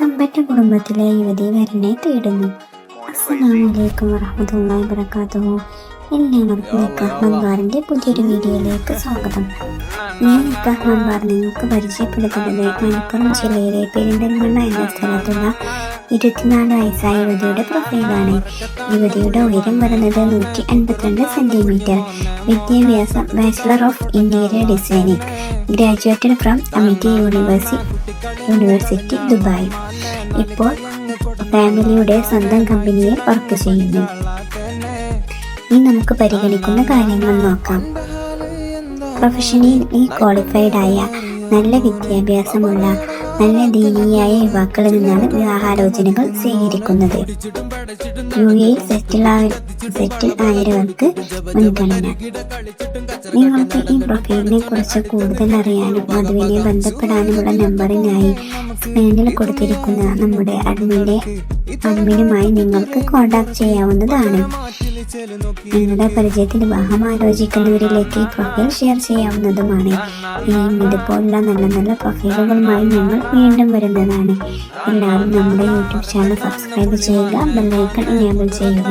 സമ്പന്ന കുടുംബത്തിലെ യുവതി വരനെ തേടുന്നു. അസ്സലാമു അലൈക്കും വറഹ്മത്തുള്ളാഹി വബറകാതുഹു. എല്ലാവർക്കും നിക്കാഹ് മൻബാറിന്റെ പുതിയൊരു വീഡിയോയിലേക്ക് സ്വാഗതം. ഈ നിക്കാഹ് മൻബാർ നിങ്ങൾക്ക് പരിചയപ്പെടുത്തുന്നത് മലപ്പുറം ജില്ലയിലെ പെരിന്തൽമണ്ണ എന്ന സ്ഥലത്തുള്ള 24 വയസ്സായ യുവതിയുടെ പ്രൊഫൈലാണ്. യുവതിയുടെ ഉയരം വരുന്നത് 152 സെന്റിമീറ്റർ. വിദ്യാഭ്യാസം bachelor of interior designing, graduated from Amity university Dubai. ഇപ്പോൾ ഫാമിലിയുടെ സ്വന്തം കമ്പനിയിൽ വർക്ക് ചെയ്യുന്നു. ഇനി നമുക്ക് പരിഗണിക്കുന്ന കാര്യങ്ങൾ നോക്കാം. പ്രൊഫഷണലി ക്വാളിഫൈഡ് ആയ, നല്ല വിദ്യാഭ്യാസമുള്ള, നല്ല ദീനീയായ യുവാക്കളിൽ നിന്നാണ് വിവാഹാലോചനകൾ സ്വീകരിക്കുന്നത്. UAE സെറ്റിൽ ആയവർക്ക് മുൻഗണന. നിങ്ങൾക്ക് ഈ പ്രൊഫൈലിനെ കുറിച്ച് കൂടുതൽ അറിയാനും വധുവിനെ ബന്ധപ്പെടാനുമുള്ള നമ്പറിനായി സ്ക്രീനിൽ കൊടുത്തിരിക്കുന്ന നമ്മുടെ അഡ്മിനുമായി നിങ്ങൾക്ക് കോൺടാക്ട് ചെയ്യാവുന്നതാണ്. നിങ്ങളുടെ പരിചയത്തിൽ വിവാഹം ആലോചിക്കുന്നവരിലേക്ക് ഈ പ്രൊഫൈൽ ഷെയർ ചെയ്യാവുന്നതുമാണ്. ഇനിയും ഇതുപോലുള്ള നല്ല നല്ല പ്രൊഫൈലുകളുമായി ഞങ്ങൾ വീണ്ടും വരുന്നതാണ്. എല്ലാവരും നമ്മുടെ യൂട്യൂബ് ചാനൽ സബ്സ്ക്രൈബ് ചെയ്യുക, ബെല്ലൈക്കൺ എനേബിൾ ചെയ്യുക.